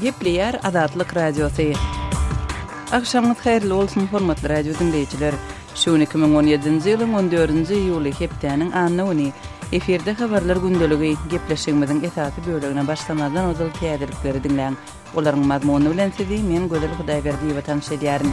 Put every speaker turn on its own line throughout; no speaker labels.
Gepleyer Azatlyk Radiosu. Akşamınız hayırlı olsun hormatly radio dinleyijiler. Şu 2017-nji ýylyň 14-nji ýuly hepdeniň annyny eferde habarlar gündöligi gepleşigimiziň esasy bölegine başlamadan ozal täzelikleri dinleň. Olaryň mazmuny bilen sizi men Gözel Hudaýberdiýew tanış edýärim.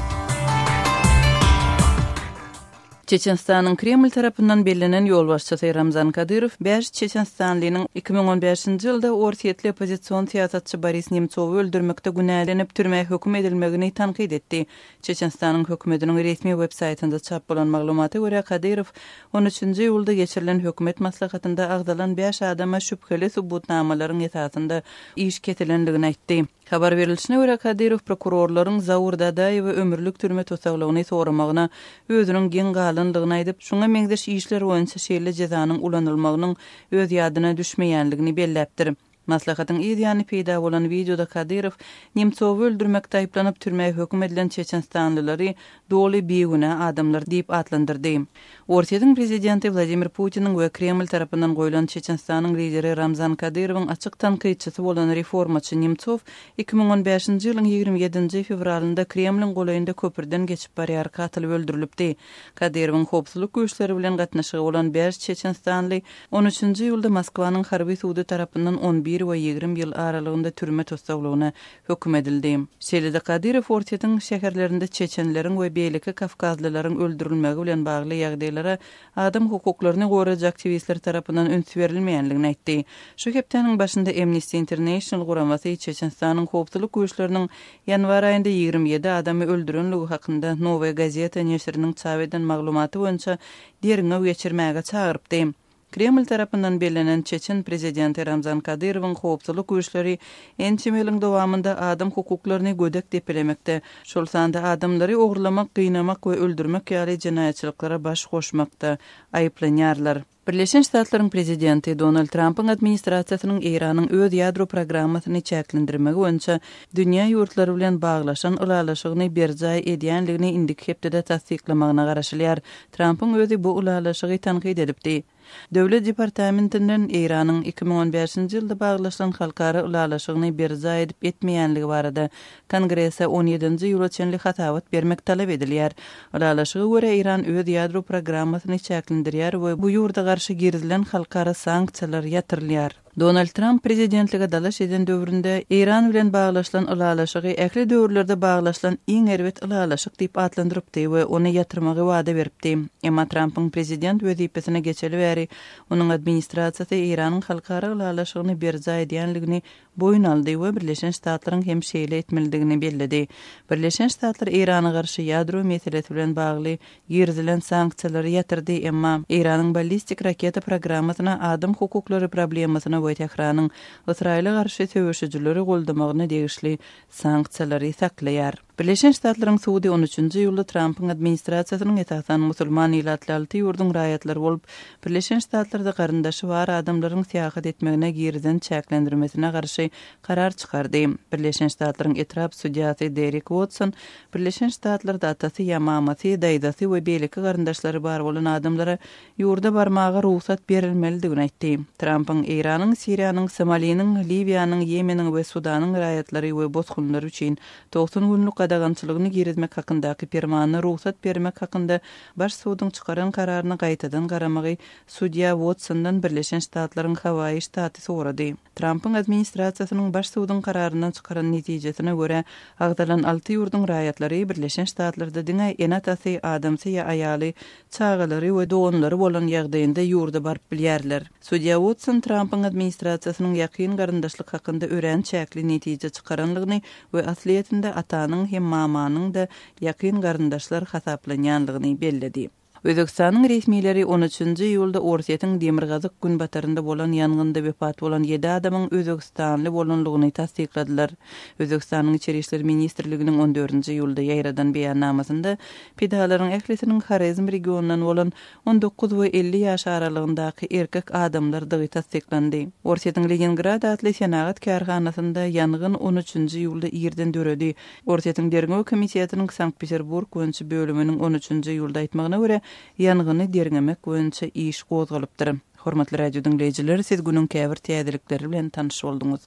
Çeçenistanyň Kreml tarapyndan belirlenen ýolbaşçysy Ramzan Kadyrow 5 Çeçenistanlynyň 2015-nji ýylda ortaýetli opozisiýon siýasatçy Boris Nemtsowy öldürmekde günälenip türmäge hökm edilmegini tanqid etdi. Çeçenistanyň hökümetiniň resmi web saytynda çap bolan maglumata görä Kadyrow 13-nji ýylda geçirilen hökümet maslahatynda agdalan 5 adama şüpheli subutnamalaryň esasynda iş ketilenligini aýtdy. Habar berilişine görä Kadyrow prokurorlaryň Zawur Dadaýew ömürlük türme tosaglygyny soramagyna özüniň geň galynlygyny aýdyp, şuňa meňzeş işler boýunça şeýle jezanyň ulanylmagynyň öz ýadyna düşmeýänligini belläpdir. Maslahatyň ýa-ni peýda bolan videoda Kadyrow Nemtsowy öldürmekde aýplanyp türmäge hökm edilen Çeçenistanlylary doly beýguna adamlar diýip atlandyrdy. Ortaýatyň prezidenti Vladimir Putiniň we Kreml tarapyndan goýulan Çeçenistanyň lideri Ramzan Kadyrowyň açyk tanqidçisi bolan reformaçy Nemtsow 2015-nji ýylyň 27-nji fevralynda Kremliň goýunda köpürden geçip barýar katylyp öldürilipdi. Kadyrowyň howpsuzlyk güýçleri bilen gatnaşygy bolan 5 Çeçenistanly 13-nji ýylda Moskwanyň harby sudy tarapyndan 11 we 20 ýyl aralygynda türme tosaglygyna hökm edildi. Şeýle-de Kadyrow ortaýatyň şäherlerinde çeçenleriň we beýleki Kafkazlylaryň öldürilmegi bilen bagly ýagdaýlara adam hukuklaryny goraýjak aktivistler tarapyndan öňsü berilmeýänligini aýtdy. Şu hepdeniň başynda Amnesty International guramasy Çeçenistanyň howpsuzlyk güýçleriniň ýanwar aýynda 27 adamy öldürenligi hakynda Novaya Gazeta neşriniň çap eden maglumaty boýunça deriňe geçirmäge çağırpdy. Kreml tarapyndan belirlenen Çeçen prezidenti Ramzan Kadyrowyň howpsuzlyk güýçleri ençemeliň dowamında adam hukuklaryny gödek depelemekde, şol sanda adamlary ogurlamak, gıynamak we öldürmek ýaly jinaýatçylyklara baş goşmakda aýplanýarlar. Birleşen Ştatlaryň prezidenti Donald Trump'ın administrasiýasynyň Iranyň öz ýadro programmasyny çäklendirmegi boýunça dünýä ýurtlary bilen baglaşan ulalaşygyny berjaý edýänligini indik hepde tasdiklamagyna garaşylýar. Trump'ın özü bu ulalaşygy tanqid edipdi. Döwlet departamentinden Iranyň 2015-nji ýylda baglaşan halkara ulalaşygyny berjaý edip etmeýänligi barada Kongresse 17-nji ýyl üçinli hatawat bermek talap edilýär. Ulalaşyga görä Iran öz ýadro programmasyny çäklendirýär we bu ýurda garşy girilen halkara sanksiýalar ýatyrylýar. Donald Trump prezidentlige dalaş eden döwründe Iran bilen baglaşylan ulalaşygy ähli döwürlerde baglaşylan iň erwet ulalaşyk diýip atlandyrypdy we ony ýatyrmagy wada beripdi. Emma Trump'ın prezident wezipesine geçeli bäri onuň administrasiýasy Iranyň halkara ulalaşygyny berjaý edýänligini boyun aldy we Birleşen Ştatlaryň hem şeýle etmelidigini bellidi. Birleşen Ştatlar Irana garşy ýadro meselesi bilen bagly girdilen sanksiýalary ýatyrdy, emma Iranyň ballistik raketa programmasyna adam hukuklary problemasyna we Tehranyň Israýla garşy söwüşüjileri goldamagyna degişli sanksiýalary saklaýar. Birleşen Ştatlaryň sudy 13-nji ýylda Trump'ın administrasiýasynyň esasan musulman ýylatlaly ýurdun raýatlary bolup, Birleşen Ştatlarda garyndaşy bar adamlaryň seýahat etmegine girden çäklendirmesine garşy karar çykardy. Birleşen Ştatlaryň etrap sudiýasy Derek Watson, Birleşen Ştatlarda atasy, ýamamasy, daýdasy we beýleki garyndaşlary bar bolan adamlara ýurda barmaga ruhsat berilmelidigini aýtdy. Trump'ın Iranyň, Siriýanyň, Somaliýanyň, Libiýanyň, Yemeniň we Sudanyň raýatlary we bozgunlary üçin 90 günlük qadağançylygyny girizmek hakyndaky permanent ruhsat bermek hakynda baş sudyň çykaran kararyny gaýtadan garamagy sudiýa Watsondan Birleşen Ştatlaryň Hawaii ştaty sorady. Trump'ın administrasiýasynyň baş sudyň kararyndan çykaran netijesine görä agdalan 6 ýurdun raýatlary Birleşen Ştatlarda diňe enatasy, adamsy ýa aýaly, çağalary we doganlary bolan ýagdaýynda ýurda barp bilýärler. Sudiýa Watson Trump'ın administrasiýasynyň ýakyn garyndaşlyk hakynda ören çäkli netije çykaranlygyny we asliýetinde atanyň hem mamanyň da ýakyn garyndaşlar hasaplanýanlygyny bellidi. Özbekistanyň resmiýetleri 13-nji ýylda Ortaýatyň Demirgazyk gün batarynda bolan ýangynda wepat bolan 7 adamyň Özbekistanly bolanlygyny tasdikladylar. Özbekistanyň Içeri işler ministrliginiň 14-nji ýylda ýaýradan beýannamysynda pedalaryň ählisiniň Xarezm regionundan bolan 19 we 50 ýaş aralygyndaky erkek adamlar dygy tasdiklandy. Ortaýatyň Leningrad adly senagat karhanasynda ýangyn 13-nji ýylda ýerden döredi. Ortaýatyň derňe komisiýasynyň Sankt-Peterburg boýunça bölüminiň 13-nji ýylda aýtmagyna görä ýanygyny derňemek boýunça iş gozgalypdyr. Hormatly radio dinleyijiler, siz günüň käbir täzelikleri bilen tanyş bolduňuz.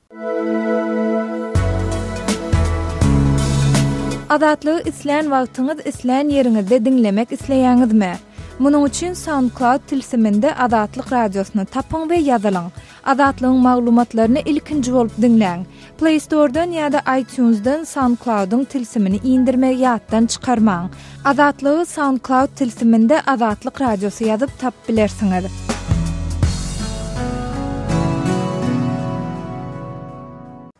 Azatlygy isleýän wagtyňyz isleýän ýeriňizde dinlemek isleýäňizmi? Munuň üçin SoundCloud tilsiminde Azatlyk radiosyny tapyň we ýazylyň. Azatlygyň maglumatlaryny ilkinji bolup dinleň. Play Store'dan ýa-da iTunes'dan SoundCloud'un tilsimini indirmek ýatdan çykarmaň. Azatlygy SoundCloud tilsiminde Azatlyk radiosy ýazyp tap bilersiňiz.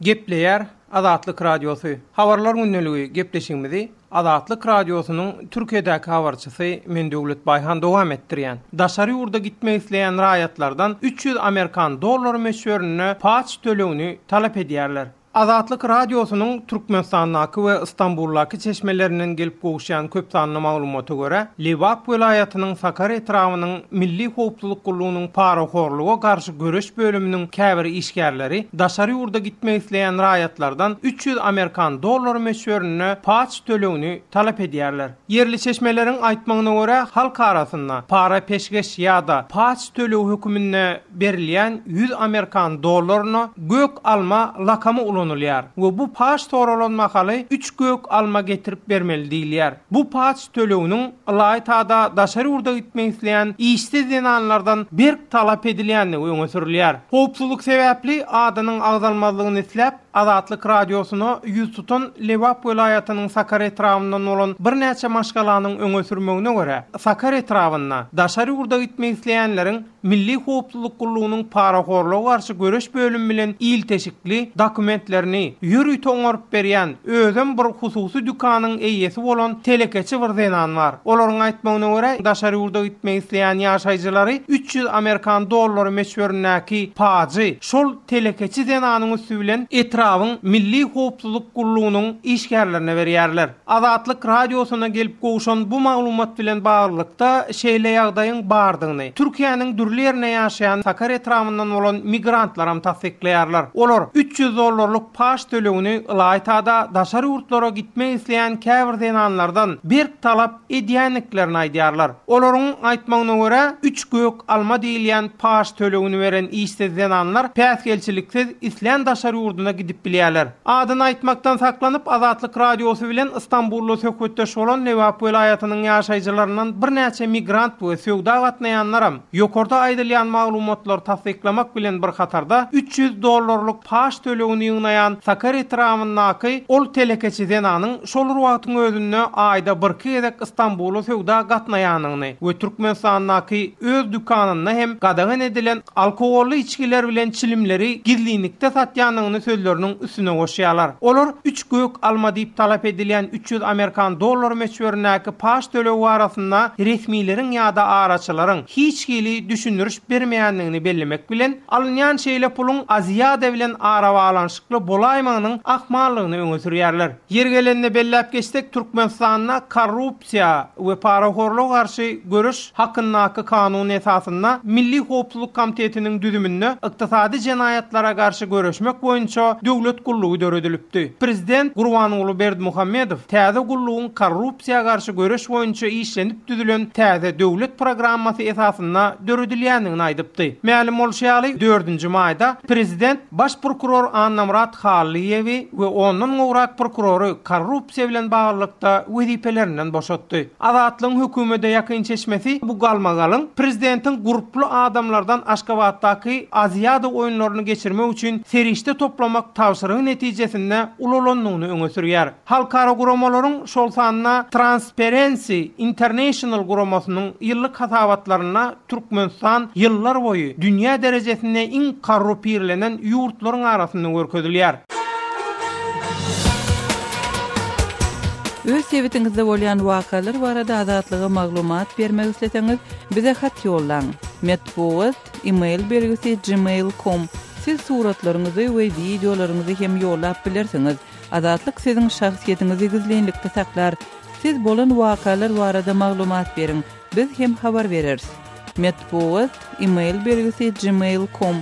Gepleýär Azatlyk radiosu. Habarlar günneligi gepleşigimizi Azatlyk radiosynyň Türkiýedäki habarçysy men Döwlet Baýhan dowam etdirýän. Daşary ýurda gitmek isleýän raýatlardan 300 Amerikan dollary meşwerine paç tölegini talap edýärler. Azatlyk radiosynyň Türkmenistanyň we Istanbuldaky çeşmelerinden gelip gowşan köp sanly maglumaty görä, Lewap welaýatynyň Sakary etrawynyň milli howpsuzlyk gullugynyň paraxorlugy garşy görüş bölüminiň käbir işgärleri daşary ýurda gitmek isleýän raýatlardan 300 Amerikan dollary meşwerine paç tölegini talap edýärler. Yerli çeşmeleriň aýtmagyna görä, halk arasynda para peşgeş ýa-da paç tölegi hökümine berilýän 100 Amerikan dollaryny gök alma lakamy we bu paç soralanmakaly 3 gök alma getirip bermeli diýilýär. Bu paç töleginiň laýtada daşary ýurda gitmek isleýän işsiz zenanlardan bir talap edilýäni öňe sürilýär. Howpsuzlyk sebäpli adanyň agzalmazlygyny isläp Azatlyk radiosyny ýüz tutan Lewap welaýatynyň Sakary etrawyndan bolan bir näçe maşgalanyň öňe sürmegine görä, Sakary etrawynda daşary ýurda gitmek isleýänleriň milli howpsuzlyk gullugynyň paraxorlugy garşy görüş bölümi bilen ilteşikli dokumentlerini ýürüýt oňaryp berýän özüm bir hususy dükanyň eýesi bolan telekeçi bir zenan bar. Olaryň aýtmagyna görä, daşary ýurda gitmek isleýän ýaşaýjylary 300 Amerikan dollary meşwerindäki paçy şol telekeçi zenanyň üstü bilen etrawyň milli howpsuzlyk gullugynyň işgärlerine berýärler. Azatlyk radiosyna gelip gowşan bu maglumat bilen baglykda şeýle ýagdaýyň bardygyny, Türkiýanyň dürli ýerine ýaşaýan Sakary etrawyndan bolan migrantlaram tasdikleýärler. Olar 300 dollarlyk paş tölegini laýtada daşary ýurtlara gitmek isleýän käbir zenanlardan bir talap edýänliklerini aýdýarlar. Olaryň aýtmagyna görä 3 gök alma diýilýän paş tölegini beren işsiz zenanlar päsgelçiliksiz isleýän daşary ýurduna gidip bilýärler. Adyny aýtmakdan saklanyp Azatlyk radiosy bilen Istanbulda söhbetdeş bolan Lewap welaýatynyň ýaşaýjylaryndan bir näçe migrant we söwda gatnaýanlaram ýokarda aýdylýan maglumatlar tasdiklamak bilen bir hatarda 300 dollarlyk paş tölegini ýygnaýan Sakary etrawyndaky ol telekeçi zenanyň şol wagtyň özünde aýda bir gezek Istanbulda söwda gatnaýanyny we Türkmenistanyň öz dükanyna hem gadagan edilen alkoholly içkiler bilen çilimleri gizlilikde satýanyny sözleriniň üstüne goşýarlar. Olar 3 gök alma diýip talap edilýän 300 Amerikan dollary meşwerindäki paş tölegi arasynda resmiýlerin ýa-da araçylaryň hiç gili düşünürüş bermeýänligini bellemek bilen alınýan şeýle pulun aziyada bilen ara balanşykly bolaýmagynyň ahmallygyny öňe sürýärler. Yer gelende bellep geçsek Türkmenistanyna korrupsiýa we paraxorluga garşy görüş hakyndaky kanun esasynda Milli Howpsuzlyk Komitetiniň düzüminde ykdysady jenaýatlara garşy görüşmek boýunça döwlet gullugy döredilipdi. Prezident Gurbanuly Berdimuhammedow täze gullugyň korrupsiýa garşy görüş boýunça işlenip düzülen täze döwlet programmasy esasynda döredilýändigini aýdypdy. Mälim bolşaly 4-nji maýda prezident baş prokuror Anna Murat Haliyewi we onuň gowrak prokurory korrupsiýa bilen baglykda wezipelerinden boşatdy. Azatlygyň hökümete ýakyn çeşmesi bu galmagalyň prezidentin gruply adamlardan Aşgabatdaky Aziyada oýunlaryny geçirmek üçin serişde toplamak tawşyrygy netijesinde ulandygyny öňe sürýär. Halkara guramalaryň şol sanyna Transparency International guramasynyň ýyllyk hasabatlaryna Türkmenistan ýyllar boýu dünýä derejesinde iň korrupirlenen ýurtlaryň arasynda görkezilýär.
Öz sebitingizde bolýan wakalar barada azatlyga maglumat bermek isleseňiz bize hat ýollaň. Metbuat email belgisi gmail.com. Siz suratlaryňyzy we videolaryňyzy hem ýollap bilersiňiz. Azatlyk siziň şahsiýetiňizi gizlenlikde saklar. Siz bolan wakalar barada maglumat beriň. Biz hem habar bereriz. Metbuat email belgisi gmail.com.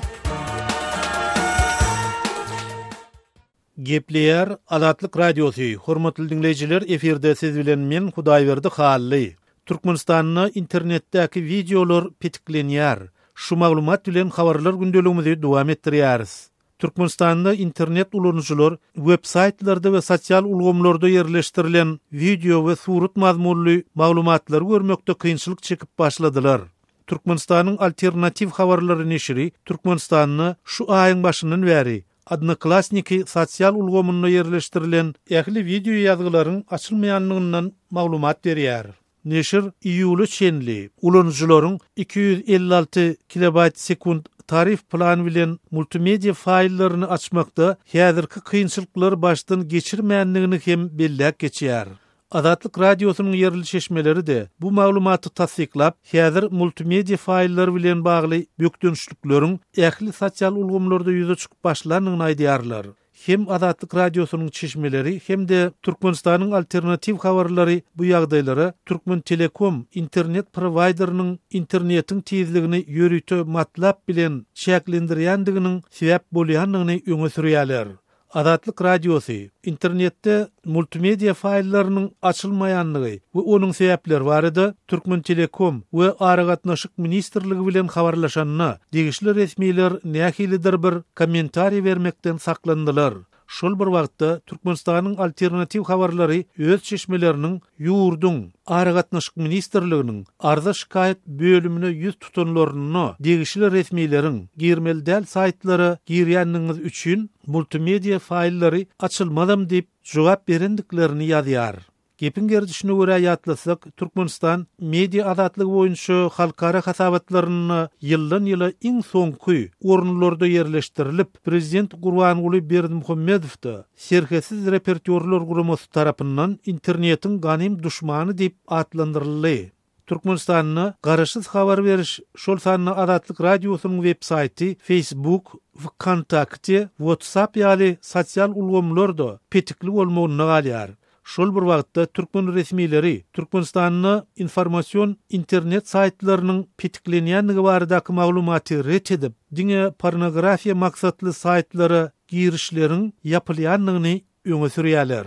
Gepleýär Azatlyk radiosu. Hormatly dinleýijiler, eferde siz bilen men Hudaýberdi Hally. Türkmenistanyň internetdäki videolar petiklenýär. Şu maglumat bilen habarlar gündeligimizi dowam etdirýäris. Türkmenistanda internet ulanyjylar websaytlarda we sosial ulgamlarda yerleştirilen video we surat mazmunly maglumatlary görmekde kynçylyk çekip başladylar. Türkmenistanyň alternativ habarlary neşri Türkmenistanyny şu aýyň başyndan bäri Odnoklassniki sosial ulgamyna yerleştirilen ähli video ýazgylaryň açylmaýanlygyndan maglumat berýär. Neşir iýuly çenli ulanyjylaryň 256 kilobayt sekund tarif planı bilen multimedia faýllaryny açmakda häzirki kynçylyklar başdan geçirmänligini hem belläp geçýär. Azatlyk radiosynyň yerli çeşmeleri de bu maglumaty tasdiklap, häzir multimedia faýllary bilen bagly bökdünçlikleriň ähli sosial ulgamlarda ýüze çykyp başlanyny aýdýarlar. Hem Azatlyk radiosynyň çeşmeleri hem de Türkmenistanyň alternativ habarlary bu ýagdaýlara Türkmen Telekom internet providerynyň internetiň tezligini ýörüte matlap bilen çäklendirýändiginiň sebäp bolýanlygyny öňe sürýärler. Azatlyk radiosy internetde multimedia faýllarynyň açylmaýanlygy we onuň sebäpleri barada Türkmen Telekom we Aragatnaşyk ministrligi bilen habarlaşanyna degişli resmiler nähilidir bir kommentari bermekden saklandylar. Şol bir wagtda Türkmenistanyň alternativ habarlary öz çeşmeleriniň ýurduň Aragatnaşyk ministrliginiň arza şikayet bölümine ýüz tutanlaryny degişli resmilerin girmel däl saýtlary girýänligiňiz üçin multimedia faýllary açylmadym diýip jogap berendiklerini ýazýar. Gepin gerdişine göre ýatlasak, Türkmenistan media azatlygy boýunça halkara hasabatlaryny ýyldan ýyla iň soňky orunlarda yerleştirilip, Prezident Gurbanuly Berdimuhammedow serhesiz repertuarlar guramasy tarapyndan internetiň ganym düşmany diýip adlandyryldy. Türkmenistanyň garaşsyz habar beriş şol sanly Azatlyk radiosynyň websaýty, Facebook, Kontakty, WhatsApp ýaly sosial ulgamlarda petikli bolmagyny galýar. Şol bir wagtda Türkmen resmileri Türkmenistanyň informasiýon internet saýtlarynyň petiklenýänligi baradaky maglumaty ret edip, diňe pornografiýa maksatly saýtlara girişleriň ýapylýanlygyny öňe sürýärler.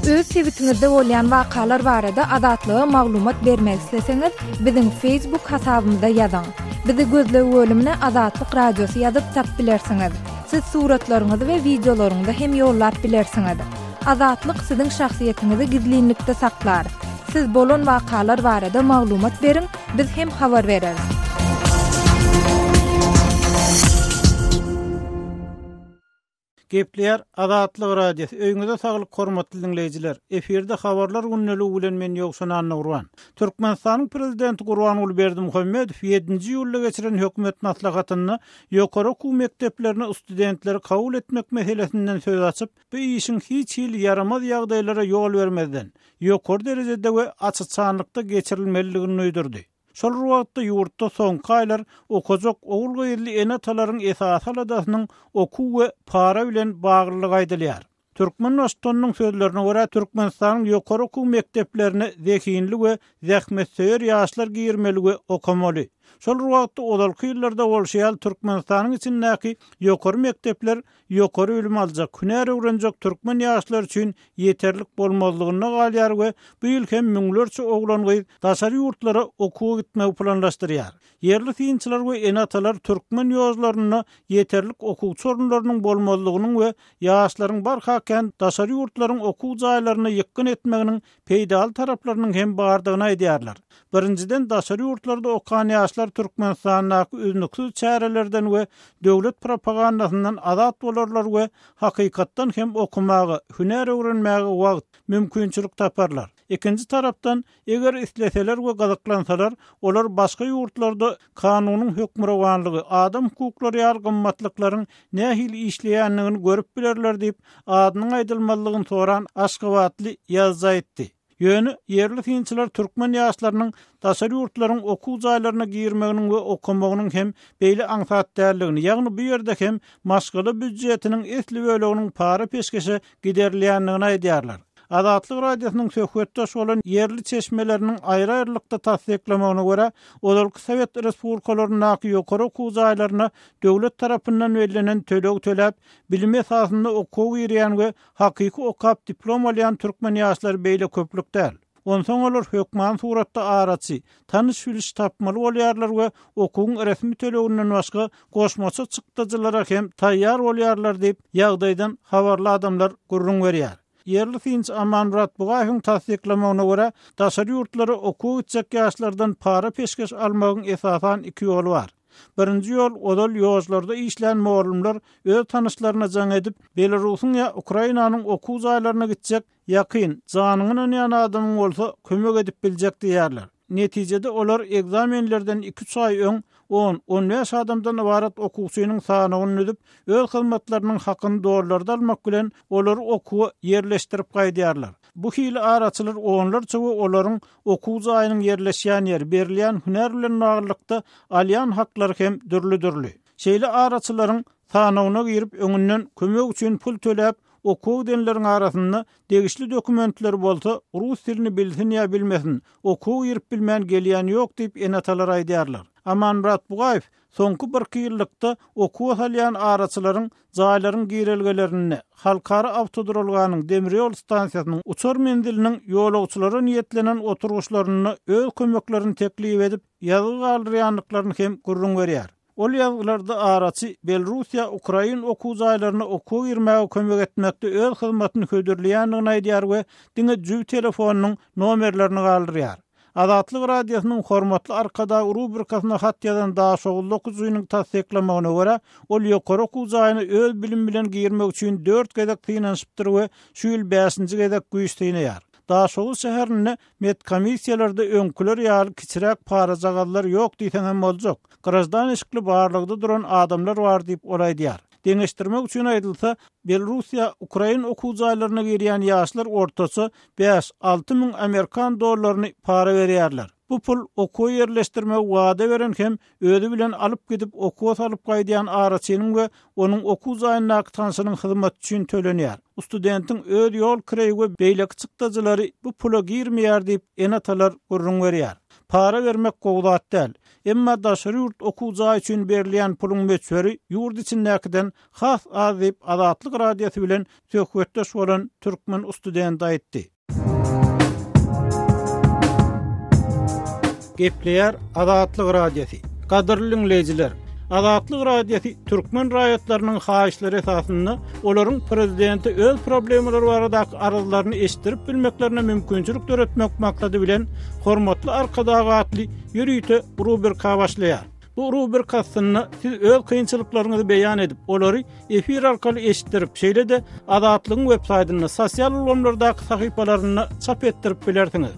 Öz sewitingizde bolýan wakalar barada azatlyga maglumat bermek isleseňiz, biziň Facebook hasabymyzda ýazyň. Bizi gözlegi bölümine Azatlyk Radiosy ýazyp tap bilersiňiz. Siz suratlaryňyzy we videolaryňyzy hem ýollap bilersiňiz. Azatlyk siziň şahsiýetiniňizi gizlinlikde saklar. Siz bolan wakalar barada maglumat beriň, biz hem habar bereriz.
Gepleýär Azatlyk Radiosu. Öňüňizde saglyk hormatly dinleýijiler. Eferde habarlar günneligi bilen men ýoksan Nurwan. Türkmenistanyň prezidenti Gurbanuly Berdimuhammedow 7-nji ýylda geçiren hökümet maslahatyny ýokary okuw mekdeplerine studentleri kabul etmek meselesinden söz açyp, bu işin hiç ýyl yaramaz ýagdaýlara ýol bermezden ýokary derejede we açyçanlykda geçirilmeligini öýdürdi. Şol wagtda ýurtda soňky aýlar okajak oğul goýerli enatalaryň esas aladasynyň okuw we para bilen baglylygy aýdylýar. Türkmen Nostonyň sözlerine görä Türkmenistanyň ýokary okuw mekdeplerine zekinli we zähmetseýer ýaşlar girmeli we okamaly. Şol wagtda odalky ýyllarda bolşýan Türkmenistanyň içindäki ýokary mektepler ýokary bilim aljak, hünär öwrenjek türkmen ýaşlar üçin ýeterlik bolmazlygyna galýar we bu ýyl hem müňlerçe oglangy daşary ýurtlara okuw gitmek planlaşdyrýar. Yerli synçylar we enatalar türkmen ýozlaryna ýeterlik okuw sorunlarynyň bolmazlygynyň we ýaşlaryň barhaken daşary ýurtlaryň okuw jaýlaryny ýykyn etmeginiň peýdal taraplarynyň hem bardygyny aýdýarlar. Birinciden daşary ýurtlarda okan ýaşlar Türkmenistanyň üznüksiz çärelerden we döwlet propagandasyndan azat bolarlar we hakykatdan hem okumagy, hünär öwrenmäge wagt mümkinçilik taparlar. Ikinci tarapdan eger isleseler we gazaklansalar, olar başga ýurtlarda kanunyň hökmürawanlygy, adam hukuklary ýaly gymmatlyklaryň nähil işleýänligini görüp bilerler diýip adynyň aýdylmalygyny soran Aşgabatly ýazza etdi. Ýöne yerli synçylar türkmen ýaşlarynyň daşary ýurtlaryň okuw jaýlaryna girmeginiň we okamagynyň hem beýle aňsat därligini, ýagny bu ýerde hem maşgala büdjetiniň esli böleginiň para peşkeşe giderilýänligini aýdýarlar. Azatlyk Radiosynyň söhbetdaş bolan yerli çeşmeleriniň aýry-aýrylykda tasdiklamagyna görä, olarky Sowet Respublikalarynyň ýokary okuw jaýlaryna döwlet tarapyndan berilenen töleg töläp, bilim esasynda okuw ýerýän we hakyky okap diplom alýan türkmen ýaşlary beýle köplük däl. Onsoň olar hökman suratda araçy, tanış biliş tapmaly bolýarlar we okuwyň resmi töleginden başga goşmaça çykdyjylara hem taýýar bolýarlar diýip ýagdaýdan habarly adamlar gurrun berýär. Yerli finç Aman Murat Bugaýyň tasdiklamagyna görä, daşary ýurtlary okuw içjek ýaşlardan para peşkeş almagyň esasan iki ýoly bar. Birinji ýol odal ýozlarda işlän muallimler öz tanışlaryna jaň edip Belarusyň ýa Ukrainanyň okuw zaýlaryna gitjek ýakyn, janynyň ýana adamyň bolsa kömek edip biljek diýerler. Netijede olar egzamenlerden 2 ay öň 10-15 adamdan ibaret okuwçynyň sanagyny ödüp öz hyzmatlarynyň hakyny dogrularda almak bilen olary okuwy ýerleşdirip gaýdýarlar. Bu hili araçylar onlarça we olaryň okuw zaýynyň ýerleşýän ýeri berilýän hüner bilen naglykda alýan haklary hem dürli. Şeýle araçylaryň sanagyna girip öňünden kömek üçin pul töläp okuw denleriň arasynda degişli dokumentler bolsa rus dilini bilsin ýa bilmesin, okuw ýerip bilmän gelýän ýok diýip enatalar aýdýarlar. Aman Murat Bugaýew soňky 1 ýyllikda okuw salýan araçylaryň zaýlaryň girelgelerini halkara awtodrolganyň demir ýol stansiýasynyň uçar mendiliniň ýolagçylara niýetlenen oturuşlaryny öz kömeklerini teklip edip ýazy galdyrýanlyklaryny hem gurrun berýär. Ol ýazgylarda araçy Belarusiýa, Ukrain okuw zaýlaryna okuw girmäge kömek etmekde öz hyzmatyny hödürleýändigini aýdýar we diňe jüw telefonynyň nomerlerini galdyrýar. Azatlyk radiosynyň hormatly arkada rubrikasyna hat ýazan Daşoğlu okuwçynyň tasdiklamagyna görä, ol ýokary okuw zaýyny öz bilim bilen girmek üçin 4 gezek finansypdyr we şu ýyl 5-nji gezek güýçlenýär. Daşoğlu şäherinde medkomisiýalarda öňküler ýaly kiçirek para jagallar ýok diýsen hem boljak. Grazdan eşikli barlygda duran adamlar bar diýip olaýdýar. Deňeşdirmek üçin aýdylsa, Belarusiýa, Ukrain okuw zaýlaryna girýän ýaşlar ortaça 5-6 min Amerikan dollaryny para berýärler. Bu pul okuw ýerleşdirmek wada beren hem özi bilen alyp gidip okuw salyp gaýdýan araçynyň we onuň okuw zaýyna tanşynyň hyzmaty üçin tölenýär. Studentiň öz ýol kireýi we beýleki çykdyjylary bu pula girmeýär diýip enatalar gurrun berýär. Para vermek gowdat däl. Emma daşary ýurt okuw zaý üçin berilýän puluň meçberi ýurt içindäkinden has az diýip Azatlyk radiosy bilen söhbetdeş bolan türkmen student aýtdy. Gepleýär Azatlyk radiosy. Gadyrly dinleýijiler, Azatlyk radiosy türkmen raýatlarynyň haýyşlary esasynda olaryň prezidenti öz problemleri barada aralyklaryny eşitdirip bilmeklerine mümkinçilik töretmek maksady bilen hormatly arkadagy atly ýürüýte rubrika başlaýar. Bu rubrikasyny siz öz kynçylyklaryňyzy beýan edip, olary efir arkaly eşitdirip, şeýle de Azatlygyň web-saýtyny, sosial ulgamlardaky sahypalaryny çap etdirip bilersiňiz.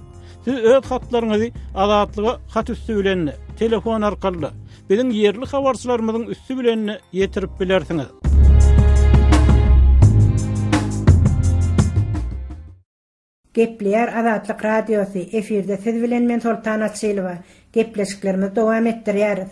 Siz öz hatlaryňyzy Azatlyga hat üstü bilen, telefon arkaly biziň yerli habarçylarymyzyň üstü bilen ýetirip bilersiňiz.
Gepleýär Azatlyk radiosy efirde siz bilen men Sultan Açylowa gepleşiklerimizi dowam etdirýäris.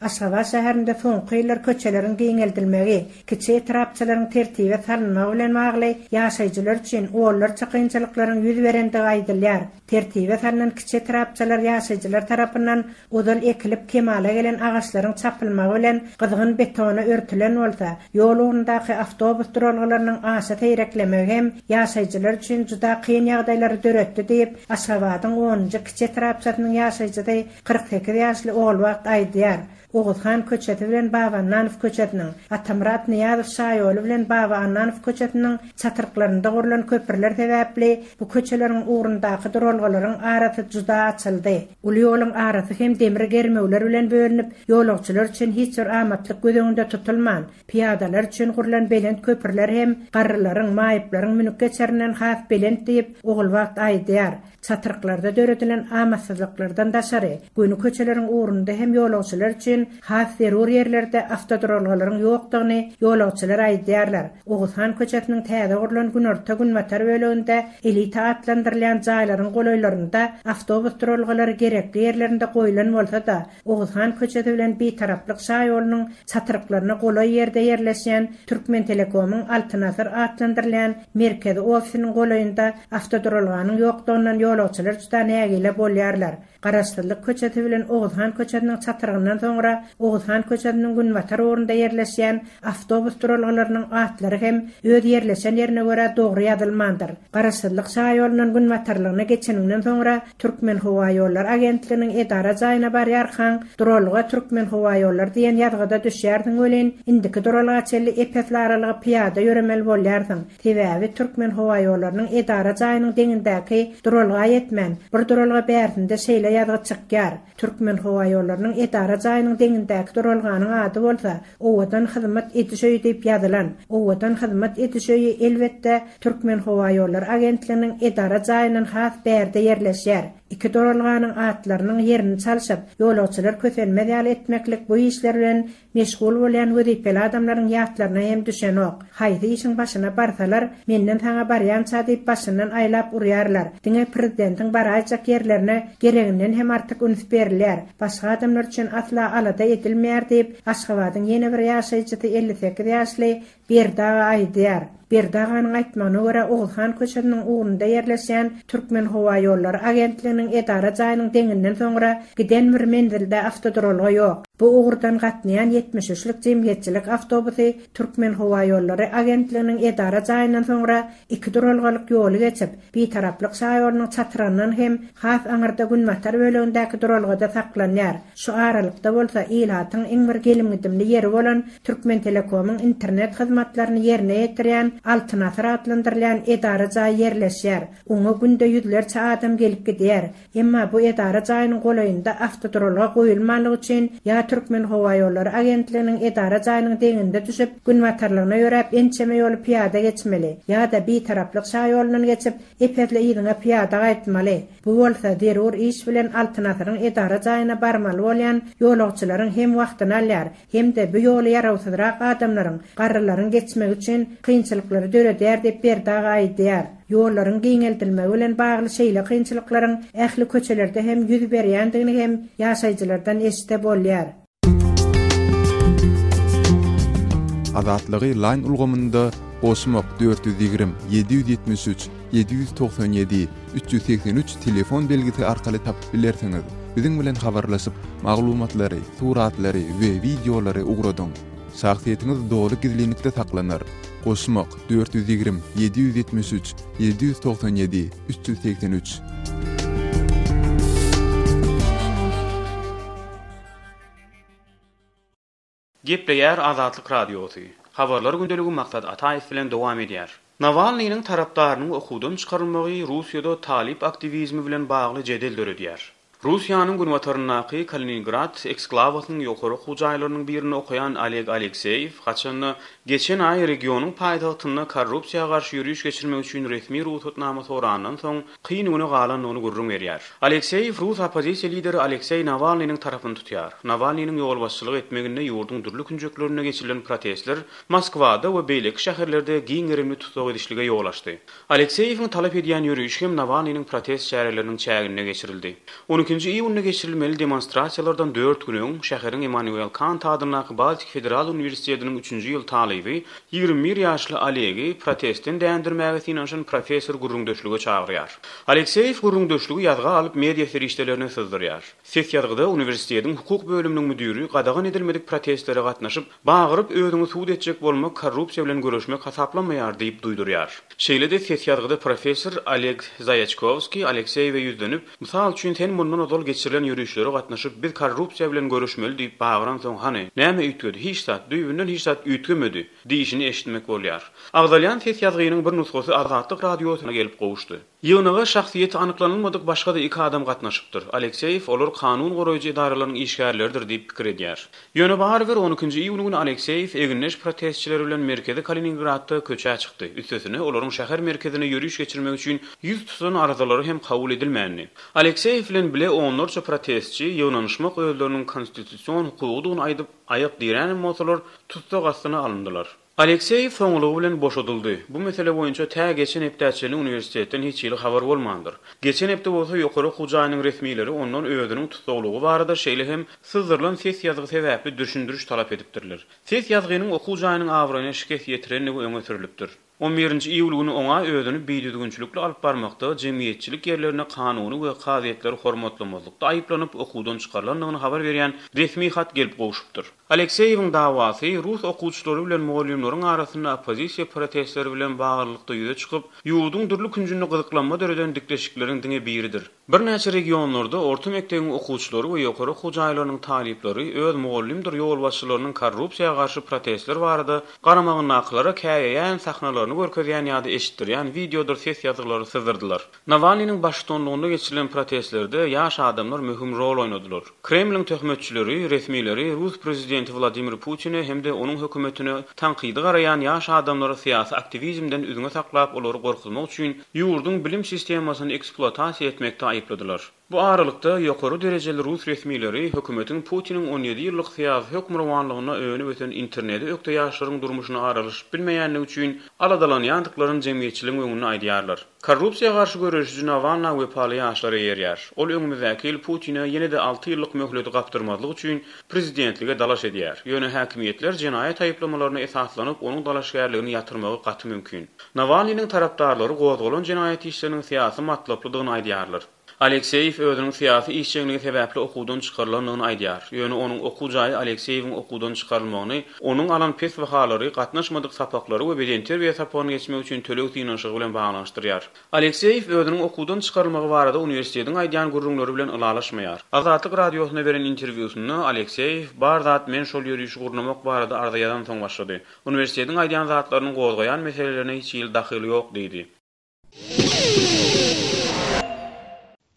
Aşgabat şäherinde soňky ýyllar köçelerin giňeldilmegi, kiçi etrapçylaryň tertibe salynmagy bilen bagly ýaşaýjylar üçin oğullarça kynçylyklaryň ýüz berendigi aýdylýar. Tertibe salynan kiçi etrapçylar ýaşaýjylar tarapyndan odal ekilip kemale gelen agaçlaryň çapylmagy bilen gyzgyn betona örtülen bolsa, ýolundaky awtobus duralgylarynyň aşa teýreklemegi hem ýaşaýjylar üçin juda kyn ýagdaýlary döretdi diýip Aşgabatyň 10-njy kiçi etrapçylaryň ýaşaýjy 48 ýaşly oğul wagt aýdýar. Oğuzhan köçeti bilen Baba Annanov köçetiniň, Atamrat Niýazow şaýoly bilen Baba Annanov köçetiniň çatyryklarynda gurulan köpürler sebäpli bu köçeleriň ugrundaky duralgylaryň arasy juda açyldy. Ul ýoluň arasy hem demir germegler bilen bölünip, ýolagçylar üçin hiç bir amatlyk gözeňinde tutulman. Piýadalar üçin gurulan belent köpürler hem garrylaryň, maýyplaryň münük geçerinden has belent diýip oğul wagt aýdýar. Çatyryklarda döredilen amatsızlyklardan daşary, güni köçeleriň ugrunda hem ýolagçylar üçin has zerur yerlerde awtodrolgaryň ýokdugyny ýolagçylar aýdýarlar. Oğuzhan köçetiniň täze gurulan günorta günmatar böleginde elita atlandyrylýan jaýlaryň golaýlarynda awtobus drolgalary gerekli yerlerinde goýulan bolsa da, Oğuzhan köçeti bilen bitaraplyk şaýolunyň çatyryklaryna golay ýerde ýerleşýän Türkmen Telekomyň Altynasır atlandyrylýan merkezi ofisiniň golaýynda awtodrolganyň ýokdugynyň ýolagçylar juda nägile bolýarlar. Garastırlyk köçeti bilen Oğuzhan köçetiniň çatyrgyndan soňra Oğuzhan köçetiniň Günwatar orunda yerleşýän awtobus duralgylarynyň atlary hem öz yerleşen ýerine görä dogry ýazylmandyr. Garastyrlyk şaýolundan Günwatarlygyna geçeninden soňra Türkmen Howa ýollar agentliginiň edara jaýyna barýarkan duralga Türkmen Howa ýollar diýen ýazgyda düşýärdiň welin indiki duralga çelli epetlarlygy piýada ýöremel bolýardyň. Tebäbi Türkmen Howa ýollarynyň edara jaýynyň deňindäki duralga ýetmän bir duralga bärdinde şeýle ýazgy çykýar. Türkmen Howa ýollarynyň edara jaýynyň deňindäki duralganyň ady bolsa owadan hyzmat etişeýi diýip ýazylan. Owadan hyzmat etişeýi elbetde Türkmen Howa ýollar agentliginiň edara jaýynyň has bärde yerleşýär. İki duralganyň atlarynyň ýerini çalyşyp ýolagçylar kösenme ýaly etmeklik bu işler bilen meşgul bolýan wezipeli adamlaryň ýatlaryna hem düşen ok. Haýdy işiň başyna barsalar menden taňa barýança diýip başyndan aýlap urýarlar. Diňe prezidentiň baraýjak ýerlerine gereginden hem artyk üns berilýär. Başga adamlar üçin asla alada edilmeýär diýip Aşgabatyň ýene bir ýaşaýjysy 58 ýaşly Berdaga aýdýar. Berdaganyň aýtmagyna görä Oğuzhan köçetiniň uğrunda yerleşýän Türkmen Howa ýollar agentliginiň edara jaýynyň deňinden soňra giden bir menzilde awtoduralga ýok. Bu uğurdan gatnaýan 73lik jemgyýetçilik awtobusy Türkmen Howa ýollary agentliginiň edara jaýynyň soňra iki duralgalyk ýoly geçip bir taraplyk şaýorunyň çatyranyň hem has aňyrda Günwatar bölegindäki duralgada saklanýar. Şu aralykda bolsa ilatyň iň bir gelimgidimli ýeri bolan Türkmen Telekomyň internet hyzmatlaryny ýerine ýetirýän Altınasar adlandyrılan edara jaý yerleşýär. Oňa günde ýüzlerçe adam gelip gidýär. Emma bu edara jaýynyň golayynda awtoduralga goýulmalygy üçin ýa Türkmen Howa ýollary agentliginiň edara jaýynyň deňinde düşüp Günwatarlygyna ýörep ençeme ýoly piýada geçmeli. Ýa-da bir taraplyk şaýolundan geçip epetle ýygyna piýada gaýtmaly. Bu bolsa derur iş bilen Altınasaryň edara jaýyna barmaly bolýan ýolagçylaryň hem wagtyny alýar, hem de bu ýoly ýarawsyzrak adamlaryň, garrylaryň geçmek üçin kynçylyklary döredýär diýip Berdaga aýdýar. Ýollaryň giňeltilmegi bilen bagly şeýle kynçylyklaryň ähli köçelerde hem ýüz berýändigini hem ýaşaýjylardan eşite bolýar.
Azatlygy line ulgamynda Osmok 420 773 797 383 telefon belgisi arkaly tapyp bilersiňiz. Biziň bilen habarlaşyp maglumatlary, suratlary we videolary ugradyň. Şahsiýetiňiz dogry gizlilikde saklanır. Osmok 420 773 797 383.
Gepleýär Azatlyk Radiosu. Habarlar gündeligi maksat Ataýew bilen dowam edýär. Navalnyň tarapdarynyň okuwdan çykarylmagy Russiýada talip aktivizmi bilen bagly jedel döredýär. Russiýanyň Günwataryndaky Kaliningrad eksklawasynyň ýokary hujaýlarynyň birini okuyan Oleg Alekseýew haçan geçen ay regionyň paýtagtynda korrupsiýaga garşy ýürüş geçirmek üçin resmi ruhsatnama sorandan soň kyngyny galan ony gurrun berýär. Alekseýew Rus opozisiýa lideri Aleksey Navalnyň tarapyny tutýar. Navalnyň ýolbaşçylyk etmeginde ýurdun dürli künjeklerine geçirilen protestler Moskwada we beýleki şäherlerde giňerimli tutuk edişlige ýol açdy. Alekseýewiň talap edýän ýürüş hem Navalnyň protest şäherleriniň çägine geçirildi. 12-nji iýunda geçirilmeli demonstrasiýalardan 4 güniň şäheriň Immanuel Kant adyndaky Baltik Federal Uniwersitetiniň 3-nji ýyl talyby 21 ýaşly Alegi protestin däýindirmäge synanşan professor gurrundaşlyga çagyrýar. Alekseýew gurrundaşlygy ýazga alyp media ferişdelerine syzdyrýar. Ses ýazgyda uniwersitetiň hukuk bölüminiň müdiri gadagan edilmedik protestlere gatnaşyp bagyryp özüňi suud etjek bolmak korrupsiýa bilen görüşmek hasaplanmaýar diýip duýdurýar. Şeýle de ses ýazgyda professor Oleg Zayaçkovski Alekseýewe ýüzlenip, "Mysal üçin sen bundan ozal geçirilen ýürüşlere gatnaşyp biz korrupsiýa bilen görüşmeli" diýip bagıran soň hany näme üýtgedi? Hiç zat düýünden hiç zat üýtgemedi diýişini eşitmek bolýar. Agdalyan ses ýazgynyň bir nusgasy Azatlyk Radiosyna gelip gowuşdy. Ýygynyga şahsiýeti anyklanylmadyk başga da 2 adam gatnaşypdyr. Alekseýew olar kanun goraýjy idaralaryň işgärleridir diýip pikir edýär. Ýöne bar bir 12-nji iýuny günü Alekseýew egneş protestçiler bilen merkezi Kaliningradda köçä çykdy. Üstesine olaryň şäher merkezine ýürüş geçirmek üçin 100 tutan arazalary hem kabul edilmänli. Alekseýew bilen bile onlarca protestçi ýygnanyşmak özleriniň konstitusiýon hukugyny aýdyp aýak diýen motolar tutsak astyna alyndylar. Alekseýew soňlugy bilen boşadyldy. Bu mesele boýunça tä geçen hepdäçeli uniwersitetden hiç ýyl habar bolmandyr. Geçen hepde bolsa ýokary hujaýynyň resmileri ondan özüniň tutuklugy barada şeýle hem syzdyrlan ses ýazgy sebäpli düşündiriş talap edipdirler. Ses ýazgynyň okuw jaýynyň awraýyna şikayet ýetirenligi öňe sürilipdir. 11-nji iýul güni oňa özüni biýdüdügünçilikle alyp barmakda jemgyýetçilik ýerlerine kanuny we kaziýetleri hormatlamazlykda aýyplanyp okuwdan çykarlandygyny habar berýän resmi hat gelip gowşupdyr. Alekseýewiň dawasy Rus okuwçylary bilen mugallimlaryň arasynda opozisiýa protestleri bilen baglykda ýüze çykyp, ýurdun dürli künjünde gyzyklanma döreden dikleşiklerin diňe biridir. Bir näçe regionlarda orta mektebiň okuwçylary we ýokary hojaýlarynyň talipleri öz mugallimdir ýol başçylarynyň korrupsiýaga garşy protestler barada garamagyň naklara käýýän sahnalaryny görkezýän ýa-da eşitdirýän videodur ses ýazgylary syzdyrdylar. Navalnyň başçylygynda geçirilen protestlerde ýaş adamlar möhüm rol oynadylar. Kremliň töhmetçileri, resmileri Rus prezidenti Vladimir Putin'e hem de onun hökümetine tanqidi garayan ýaş adamlary syýasy aktivizmden üzüňe saklap olary gorkulmak üçin ýurdun bilim sistemasyny eksploatasiýa etmekde aýypladylar. Bu aralykda ýokary derejeli Rus resmileri hökümetiň Putiniň 17 ýyllyk syýasy hökmranlygyna öňe beten interneti ökde ýaşlaryň durmuşyna aralyşyp bilmeýänligi üçin aladalanýandyklaryny jemgyýetçiligiň öňüne aýdýarlar. Korrupsiýaga garşy görüşçü Navalny we paly ýaşlary ýerýär. Ol öňümüzdäki Putin'e ýene-de 6 ýyllyk möhleti gapdyrmazlyk üçin prezidentlige dalaş edýär. Ýöne häkimiýetler jinaýat aýyplamalaryna esaslanyp onuň dalaşgärligini ýatyrmagy gaty mümkin. Navalnyň tarapdarlary gozgolan jinaýat işleriniň syýasy matlaplydygyny aýdýarlar. Alekseyev özünün siyasi işçiliği sebeple okuwdan çıkarılanlygyny aýdýar. Ýöne onuň okuw jaýy Alekseyewiň okuwdan çıkarylmagyny, onuň alan pes bahalary, gatnaşmadyk sapaklary we bedenter we sapagyny geçmek üçin tölew tynanşygy bilen baglanşdyrýar. Alekseyew özünün okuwdan çıkarylmagy barada uniwersitetiň aýdýan gurrunlary bilen ylalaşmaýar. Azatlyk radiosyna beren interwýusyny Alekseyew bar zat men şol ýürüýüşi gurnamak barada ardaýadan soň başlady. Uniwersitetiň aýdýan zatlarynyň gozgaýan meselelerine hiç ýyl dahyly ýok diýdi.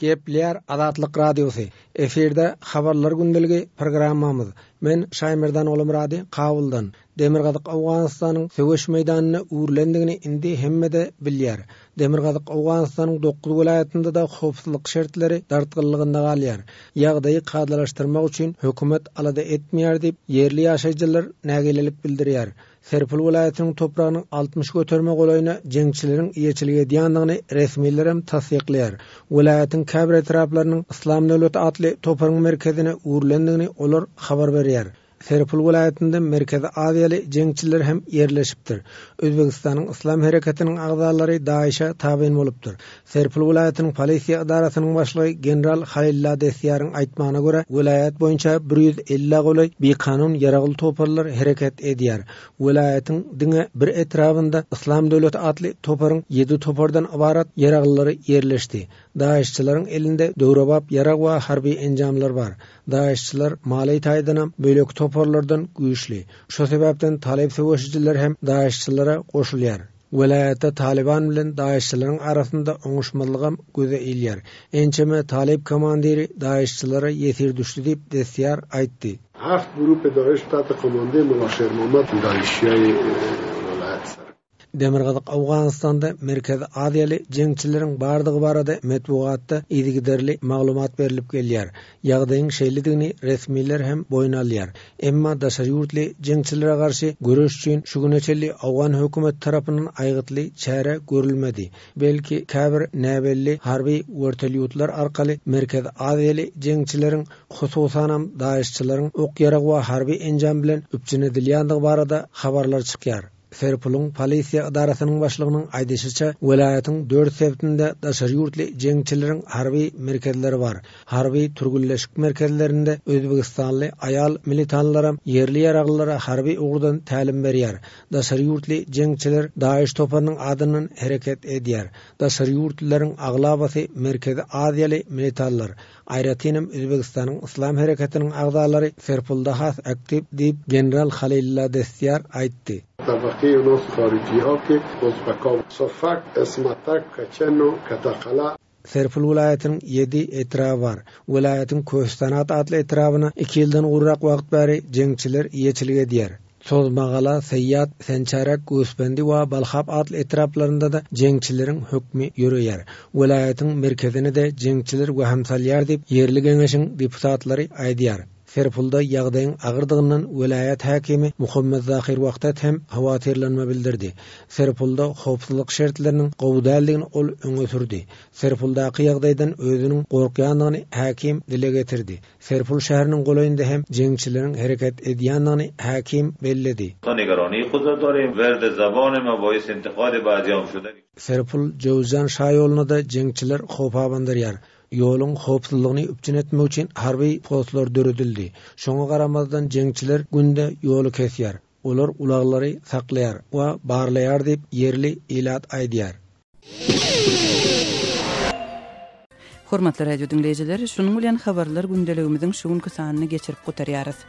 Gepler Azatlyk Radiosu. Eferde habarlar gündeligi programmamız. Men Şaýmyrdan Olumrady Kabuldan. Demirgazyk Awganystanyň söwüş meýdanyna uğurlandygyny indi hemmede bilýär. Demirgazyk Awganystanyň 9 welaýatynda da howpsuzlyk şertleri dartgynlygynda galýar. Ýagdaýy kadalaşdyrmak üçin hökümet alada etmeýär diýip yerli ýaşaýjylar nägilelik bildirýär. Serpil welaýatynyň topragyny 60 göterme golaýyna jeňçileriň ýeçiligi edýändigini resmiler hem tasdikleýär. Welaýatyň käbir etraplarynyň Islam döwleti atly topragyň merkezine uğurlandygyny olar habar berýär. Serpil welaýatynda Merkezi Aziýaly jeňçiler hem ýerleşipdir. Özbegistanyň Islam hereketiniň agdalary Daişa tabiň bolupdyr. Serpil welaýatynyň polisiýa idarasynyň başlygy general Halilla Desýaryň aýtmagyna görä, welaýat boýunça 150 golay bekanun ýaragly toparlar hereket edýär. Welaýatyň diňe bir etrafynda Islam döwleti atly toparyň 7 topardan ibarat ýaraglary ýerleşdi. Daişçilaryň elinde döwrebap ýarag we harby enjamlar bar. Daişçiler mali taýdanam bölek toparlardan güýçli. Şo sebäpden talep söwüşçiler hem Daişçilere goşulýar. Welaýatda Taliban bilen Daişçilaryň arasynda oňuşmalyk göze ilýär. Ençeme talep komandiri Daişçilere ýetir düşdi diýip Desýar aýtdy.
Haft grup Daeş taýda komandiri Mulaşer Muhammed Daişçiýe
Demirgazyk Awganystanda Merkezi Aziýaly jeňçileriň bardygy barada metbuatda ýygyderli maglumat berilip gelýär. Ýagdaýyň şeýledigini resmiler hem boýun alýar. Emma daşary ýurtly jeňçilere garşy görüş üçin şu güneçeli Awgan hökümet tarapyndan aýgytly çäre görülmedi. Belki käbir näbelli harby wörtelýutlar arkaly Merkezi Aziýaly jeňçileriň hususanam Daişçilaryň ok ýarag we harby enjam bilen üpçünedilýändigi barada habarlar çykýar. Serpilň polisiýa idarasynyň başlygynyň aýdýşyça, welaýatyň 4 sebtinde daşary ýurtly jeňçileriň harby merkezleri bar. Harby türgülleşik merkezlerinde Özbegistanly aýal militanlaram yerli ýaraglylara harby ugurdan tälim berýär. Daşary ýurtly jeňçiler Daeş toparynyň adynyň hereket edýär. Daşary ýurtlylaryň aglabasy Merkezi Aziýaly militanlar. Aýratynam Özbegistanyň Islam hereketiniň agdalary Serpilda has aktiv diýip general Halilla Desýar aýtdy.
طبقه ناس خارجی ها که ازبکان صفک اسمتک کچنو کتاخلا
Serpil welaýatynyň 7 etrafy bar. Welaýatyň Köstanat adly etrafyna 2 ýyldan gurrak wagt bäri jeňçiler ýeçilik edýär. Sozmagala, Seyyat, Sençarak, Gösbendi we Balhap adly etraflarynda da jeňçileriň hökmi ýürüýär. Welaýatyň merkezine de jeňçiler we hamsalýar diýip ýerli geňeşiň deputatlary aýdýar. Serpulda ýagdaýyň agyrdygynyň welayat häkimi Muhammed Zahir Wagtat hem hawatirlenme bildirdi. Serpulda howpsuzlyk şertleriniň gowdaldygyny ol öňe sürdi. Serpuldaky ýagdaýdan özüniň gorkýanlygyny häkim dile getirdi. Serpul şäheriniň golaýynda hem jeňçileriň hereket edýänligini häkim bellidi. Serpul Jowzan şaýoluna da jeňçiler howpa bandyrýar. Ýoluň howpsuzlygyny üpçün etmek üçin harby postlar döredildi. Şoňa garamazdan jeňçiler günde ýolu kesýär. Olar ulaglary saklaýar we barlaýar diýip ýerli ilat aýdýar.
Hormatly radio dinleýijiler, şunuň bilen habarlar gündeligimiziň şu günkü sanyny geçirip gutarýarys.